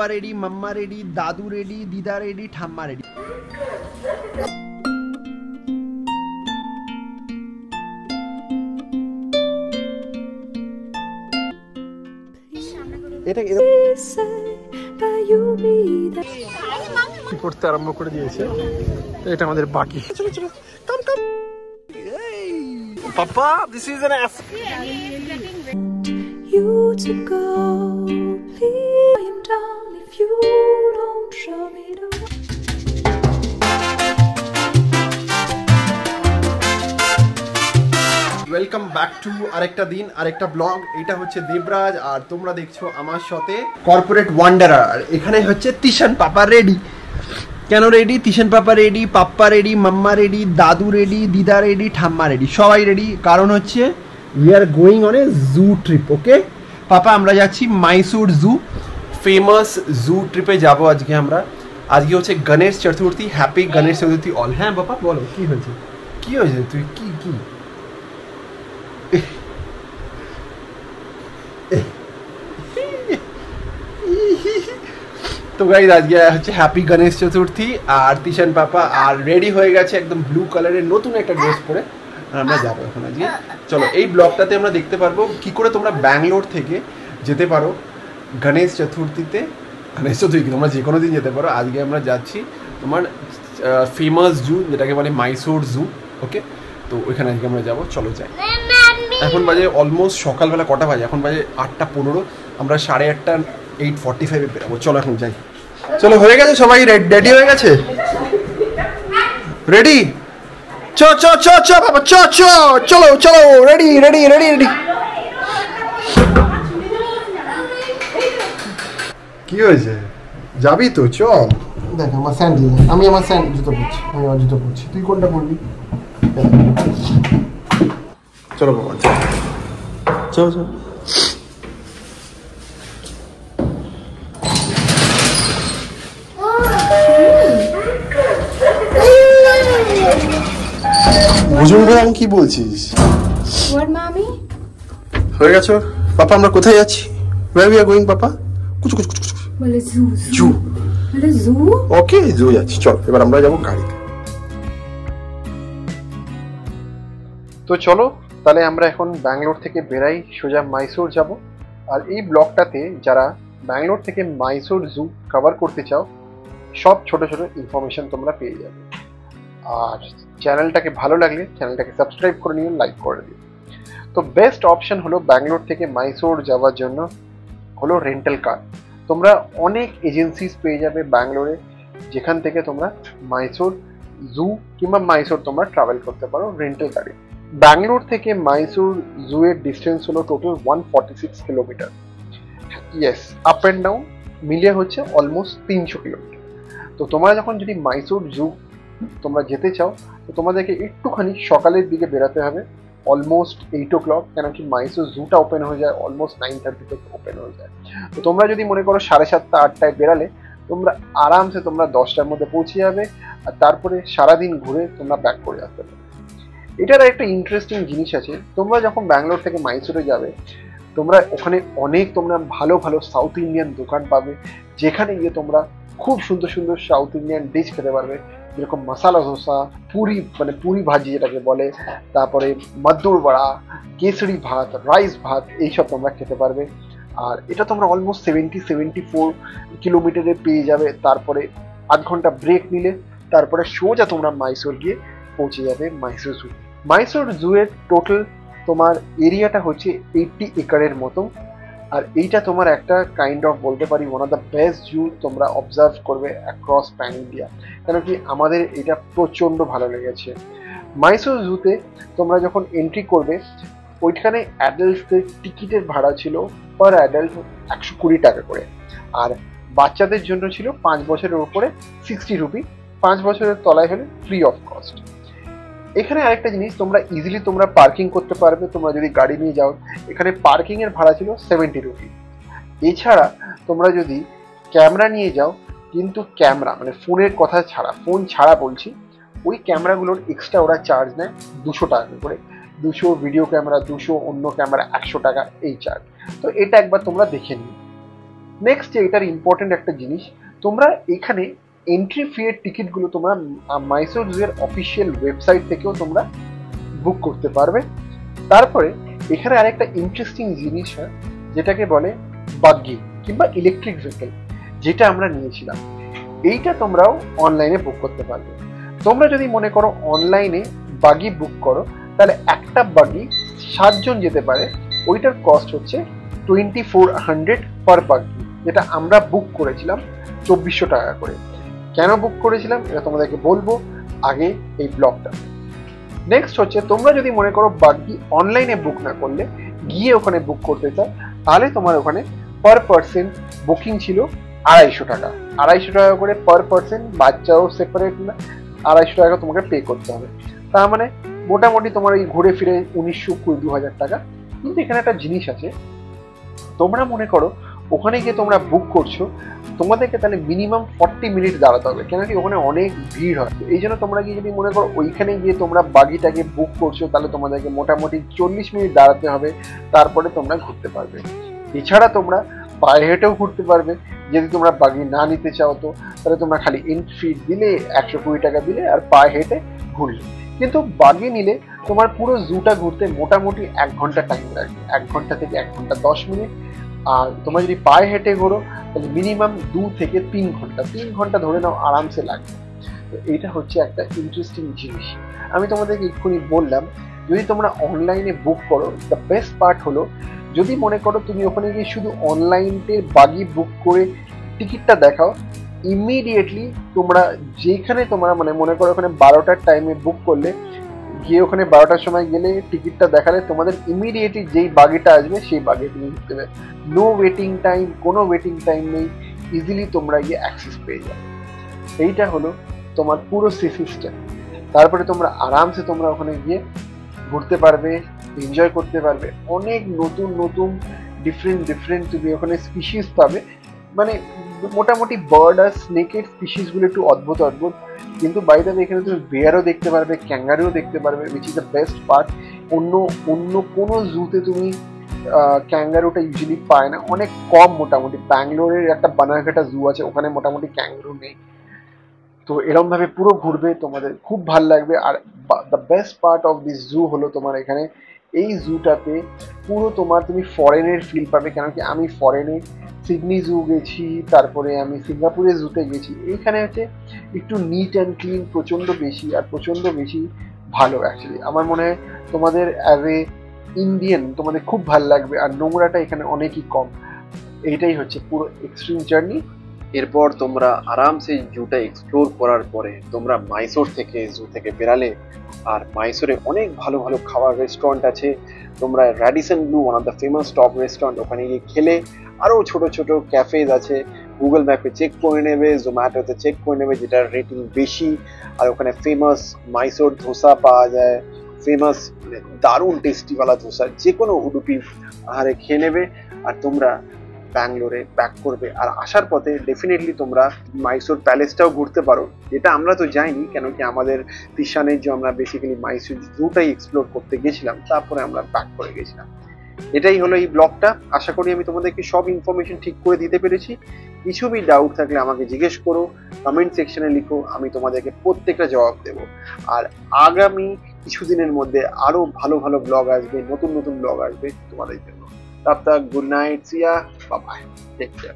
পাপ্পা ready, mamma ready, দাদু ready, দিদা রেডি, ঠাম্মা রেডি। এটা করতে আরম্ভ করে দিয়েছে, এটা আমাদের বাকি। চলো চলো কাম কাম। পাপ্পা, this is an F. You to go, please I am down if you don't show me the way. Welcome back to আরেকটা দিন আরেকটা ব্লগ। এটা হচ্ছে দেবরাজ আর তোমরা দেখছো আমার সাথে কর্পোরেট ওয়ান্ডারার। আর এখানে হচ্ছে তিশান পাপা রেডি। কেন ready? Tishan papa ready, papa ready, mamma ready, দাদু রেডি, দিদা রেডি, ঠাম্মা রেডি, সবাই রেডি। কারণ হচ্ছে we are going on a zoo trip. Okay papa, আমরা যাচ্ছি মাইসুর জু, ফেমাস জু ট্রিপে যাব আজকে আমরা। আজকে হচ্ছে গণেশ চতুর্থী। Happy Ganesh Chaturthi all. হ্যাঁ বাবা বলো, কি হয়েছে? কি হয়েছে? তুই কি কি তো গাইস আজকে হচ্ছে হ্যাপি গণেশ চতুর্থী। আর তিশান পাপা আর রেডি হয়ে গেছে একদম ব্লু কালারের নতুন একটা ড্রেস পরে। আমরা যাবো এখন আজকে। চলো এই ব্লগটাতে আমরা দেখতে পারবো কি করে তোমরা ব্যাঙ্গালোর থেকে যেতে পারো গণেশ চতুর্থীতে। গণেশ চতুর্থী তোমরা যে কোনো দিন যেতে পারো। আজকে আমরা যাচ্ছি তোমার ফেমাস জু, যেটাকে বলে মাইসোর জু। ওকে, তো ওইখানে আজকে আমরা যাবো। চলো যাই। এখন বাজে অলমোস্ট সকালবেলা কটা বাজে? এখন বাজে 8:15। আমরা 8:30 8:45 বেরোবো। চলো এখন যাই। চলো হয়ে গেছে, সবাই রেডি হয়ে গেছে? রেডি? চ চ চ চ বাবা, চ চ চলো চলো, রেডি রেডি রেডি রেডি। কি হয়েছে? যাবি তো? চল। দেখ আমার স্যান্ডেল, আমি আমার স্যান্ডেল জুতো পরছি, আমি আমার জুতো পরছি, তুই কোনটা পরবি? চলো বাবা চল চল। বুঝুন ভাই, আমি কি বলছিস? হয়ে গেছো পাপা? আমরা কোথায় যাচ্ছি? Where we are going পাপা? কুচু কুচু কুচু কুচু বলে জু। জু বলে জু। ওকে জু যাচ্ছি। চল এবার আমরা যাবো গাড়িতে। তো চলো তাহলে আমরা এখন ব্যাঙ্গালোর থেকে বেরাই, সোজা মাইসোর যাব। আর এই ব্লগটাতে যারা ব্যাঙ্গালোর থেকে মাইসোর জু কভার করতে চাও, সব ছোট ছোট ইনফরমেশন তোমরা পেয়ে যাবে। আর চ্যানেলটাকে ভালো লাগলে চ্যানেলটাকে সাবস্ক্রাইব করে নিও, লাইক করে দিও। তো বেস্ট অপশন হলো ব্যাঙ্গালোর থেকে মাইসোর যাওয়ার জন্য হলো রেন্টাল কার। তোমরা অনেক এজেন্সিস পেয়ে যাবে ব্যাঙ্গালোরে, যেখান থেকে তোমরা মাইসোর জু কিংবা মাইসোর তোমরা ট্রাভেল করতে পারো রেন্টাল কারে। ব্যাঙ্গালোর থেকে মাইসোর জু এর ডিস্টেন্স হলো total 146 kilometre. Yes, up and down মিলিয়ে হচ্ছে অলমোস্ট 300 কিলোমিটার। তো তোমরা যখন যদি মাইসোর জু তোমরা যেতে চাও, তো তোমাদেরকে একটুখানি সকালের দিকে বেরাতে হবে, অলমোস্ট 8 o'clock। কেন কি মাইসোর জুটা ওপেন হয়ে যায় অলমোস্ট 9:30 থেকে ওপেন হয়ে যায়। তো তোমরা যদি মনে করো 7:30 8টায় বেরালে, তোমরা আরামসে তোমরা 10টার মধ্যে পৌঁছে যাবে। আর তারপরে সারাদিন ঘুরে তোমরা ব্যাক করে আসতে পারবে। এটার একটা ইন্টারেস্টিং জিনিস আছে, তোমরা যখন ব্যাঙ্গালোর থেকে মাইসোরে যাবে, তোমরা ওখানে অনেক তোমরা ভালো ভালো সাউথ ইন্ডিয়ান দোকান পাবে, যেখানে গিয়ে তোমরা খুব সুন্দর সুন্দর সাউথ ইন্ডিয়ান ডিশ খেতে পারবে। যেরকম মশালা ধোসা, পুরি মানে পুরি ভাজি যেটাকে বলে, তারপরে মদ্দুর বড়া, কেসরি ভাত, রাইস ভাত, এইসব তোমরা খেতে পারবে। আর এটা তোমরা অলমোস্ট 74 কিলোমিটারে পেয়ে যাবে। তারপরে আধ ঘন্টা ব্রেক নিলে তারপরে সোজা তোমরা মাইসোর গিয়ে পৌঁছে যাবে মাইসোর জু। মাইসোর জু এর টোটাল তোমার এরিয়াটা হচ্ছে 80 একরের মতো। আর এইটা তোমার একটা কাইন্ড অফ বলতে পারি ওয়ান অফ দ্য বেস্ট জু তোমরা অবজার্ভ করবে অ্যাক্রস প্যান ইন্ডিয়া। কেন কি আমাদের এটা প্রচণ্ড ভালো লেগেছে। মাইসোর জুতে তোমরা যখন এন্ট্রি করবে, ওইখানে অ্যাডাল্টদের টিকিটের ভাড়া ছিল পার অ্যাডাল্ট 120 টাকা করে। আর বাচ্চাদের জন্য ছিল 5 বছরের উপরে 60 রুপি, 5 বছরের তলায় হলে ফ্রি অফ কস্ট। এখানে আরেকটা জিনিস, তোমরা ইজিলি তোমরা পার্কিং করতে পারবে। তোমরা যদি গাড়ি নিয়ে যাও, এখানে পার্কিং এর ভাড়া ছিল 70 রুপি। এছাড়া তোমরা যদি ক্যামেরা নিয়ে যাও, কিন্তু ক্যামেরা মানে ফোনের কথা ছাড়া, ফোন ছাড়া বলছি, ওই ক্যামেরাগুলোর এক্সট্রা ওরা চার্জ নেয় 200 টাকা করে। 200 ভিডিও ক্যামেরা, 200 অন্য ক্যামেরা 100 টাকা এই চার্জ। তো এটা একবার তোমরা দেখে নিও। নেক্সট এটার ইম্পর্টেন্ট একটা জিনিস, তোমরা এখানে এন্ট্রি ফি এর টিকিটগুলো তোমরা মাইসোর জু এর অফিসিয়াল ওয়েবসাইট থেকেও তোমরা বুক করতে পারবে। তারপরে এখানে আরেকটা ইন্টারেস্টিং জিনিস হয় যেটাকে বলে বাগ্গি কিংবা ইলেকট্রিক ভেহিকেল, যেটা আমরা নিয়েছিলাম, এইটা তোমরাও অনলাইনে বুক করতে পারবে। তোমরা যদি মনে করো অনলাইনে বাগি বুক করো, তাহলে একটা বাগি 7 জন যেতে পারে, ওইটার কস্ট হচ্ছে 2400 পার বাগি, যেটা আমরা বুক করেছিলাম 2400 টাকা করে। কেন বুক করেছিলাম এটা তোমাদেরকে বলবো আগে এই ব্লগটা। নেক্সট হচ্ছে, তোমরা যদি মনে করো বাগি অনলাইনে বুক না করলে গিয়ে ওখানে বুক করতে চাও, তাহলে তোমার ওখানে পার পার্সন বুকিং ছিল 250 টাকা। 250 টাকা করে পার পার্সন, বাচ্চাও সেপারেট না, 250 টাকা তোমাকে পে করতে হবে। তার মানে মোটামুটি তোমার এই ঘুরে ফিরে 1900-2000 টাকা। কিন্তু এখানে একটা জিনিস আছে, তোমরা মনে করো ওখানে গিয়ে তোমরা বুক করছো, তোমাদেরকে তাহলে মিনিমাম 40 মিনিট দাঁড়াতে হবে, কেন কি ওখানে অনেক ভিড় হয়। এই জন্য তোমরা গিয়ে যদি মনে করো ওইখানে গিয়ে তোমরা বাগিটাকে বুক করছো, তাহলে তোমাদেরকে মোটামুটি 40 মিনিট দাঁড়াতে হবে, তারপরে তোমরা ঘুরতে পারবে। এছাড়া তোমরা পায়ে হেঁটেও ঘুরতে পারবে, যদি তোমরা বাগি না নিতে চাও তো তাহলে তোমরা খালি এন্ট্রি দিলে 120 টাকা দিলে আর পায়ে হেঁটে ঘুরলে। কিন্তু বাগি নিলে তোমার পুরো জুটা ঘুরতে মোটামুটি 1 ঘন্টা টাইম লাগবে, 1 ঘন্টা থেকে 1 ঘন্টা 10 মিনিট। আর তোমরা যদি পায়ে হেঁটে ঘোরো তাহলে মিনিমাম 2 থেকে 3 ঘন্টা, 3 ঘন্টা ধরে নাও আরামসে লাগবে। তো এইটা হচ্ছে একটা ইন্টারেস্টিং জিনিস। আমি তোমাদেরকে এক্ষুনি বললাম, যদি তোমরা অনলাইনে বুক করো, দ্য বেস্ট পার্ট হলো, যদি মনে করো তুমি ওখানে গিয়ে শুধু অনলাইনে বাগি বুক করে টিকিটটা দেখাও, ইমিডিয়েটলি তোমরা যেখানে তোমরা মানে মনে করো ওখানে 12টার টাইমে বুক করলে, গিয়ে ওখানে 12টার সময় গেলে টিকিটটা দেখালে তোমাদের ইমিডিয়েটলি যেই বাগিটা আসবে সেই বাগে তুমি ঢুকতে পারবে। নো ওয়েটিং টাইম, কোনো ওয়েটিং টাইম নেই, ইজিলি তোমরা গিয়ে অ্যাক্সেস পেয়ে যাবে। এইটা হলো তোমার পুরো সিস্টেম। তারপরে তোমরা আরামসে তোমরা ওখানে গিয়ে ঘুরতে পারবে, এনজয় করতে পারবে, অনেক নতুন নতুন ডিফারেন্ট তুমি ওখানে স্পিসিস পাবে। মানে মোটামুটি বার্ড আর স্নেকের স্পিসিসগুলো একটু অদ্ভুত অদ্ভুত, কিন্তু বাইরে এখানে তুমি বেয়ারও দেখতে পারবে, ক্যাঙ্গারুও দেখতে পারবে, which is the best part. অন্য অন্য কোনো জুতে তুমি ক্যাঙ্গারুটা ইউজুয়ালি পায় না, অনেক কম। মোটামুটি ব্যাঙ্গালোরের একটা বানারঘাটা জু আছে, ওখানে মোটামুটি ক্যাঙ্গারু নেই। তো এরকম ভাবে পুরো ঘুরবে, তোমাদের খুব ভালো লাগবে। আর the best part of this zoo হলো তোমার এখানে এই জুটাতে পুরো তুমি ফরেনের ফিল পাবে, কেন কি আমি ফরেনে সিডনি জু গেছি, তারপরে আমি সিঙ্গাপুরের জুতে গেছি। এইখানে হচ্ছে একটু নিট অ্যান্ড ক্লিন প্রচন্ড বেশি, আর প্রচন্ড বেশি ভালো। অ্যাকচুয়ালি আমার মনে হয় তোমাদের অ্যাজ এ ইন্ডিয়ান তোমাদের খুব ভালো লাগবে, আর নোংরাটা এখানে অনেকই কম। এইটাই হচ্ছে পুরো এক্সট্রিম জার্নি। এরপর তোমরা আরামসে জুটা এক্সপ্লোর করার পরে তোমরা মাইসোর থেকে জু থেকে বেরালে, আর মাইসোরে অনেক ভালো ভালো খাবার রেস্টুরেন্ট আছে। তোমরা Radisson Blu, one of the famous top restaurant, ওখানে গিয়ে খেলে আরও ছোট ছোট ক্যাফেজ আছে, গুগল ম্যাপে চেক করে নেবে, জোম্যাটোতে চেক করে নেবে যেটার রেটিং বেশি। আর ওখানে ফেমাস মাইসোর ধোসা পাওয়া যায়, ফেমাস মানে দারুণ টেস্টিওয়ালা ধোসা, যে কোনো উডুপি আহারে খেয়ে নেবে। আর তোমরা ব্যাঙ্গালোরে ব্যাক করবে, আর আসার পথে ডেফিনেটলি তোমরা মাইসোর প্যালেসটাও ঘুরতে পারো, যেটা আমরা তো যাইনি, কেন কি আমাদের তিশানের যে আমরা বেসিক্যালি মাইসোর জুটাই এক্সপ্লোর করতে গেছিলাম, তারপরে আমরা ব্যাক করে গেছিলাম। এটাই হলো এই ব্লগটা। আশা করি আমি তোমাদেরকে সব ইনফরমেশন ঠিক করে দিতে পেরেছি। কিছু বি ডাউট থাকলে আমাকে জিজ্ঞেস করো, কমেন্ট সেকশনে লিখো, আমি তোমাদেরকে প্রত্যেকটা জবাব দেবো। আর আগামী কিছুদিনের মধ্যে আরো ভালো ভালো ব্লগ আসবে, নতুন নতুন ব্লগ আসবে তোমাদের জন্য। तब तक good night, see ya, bye bye, take care.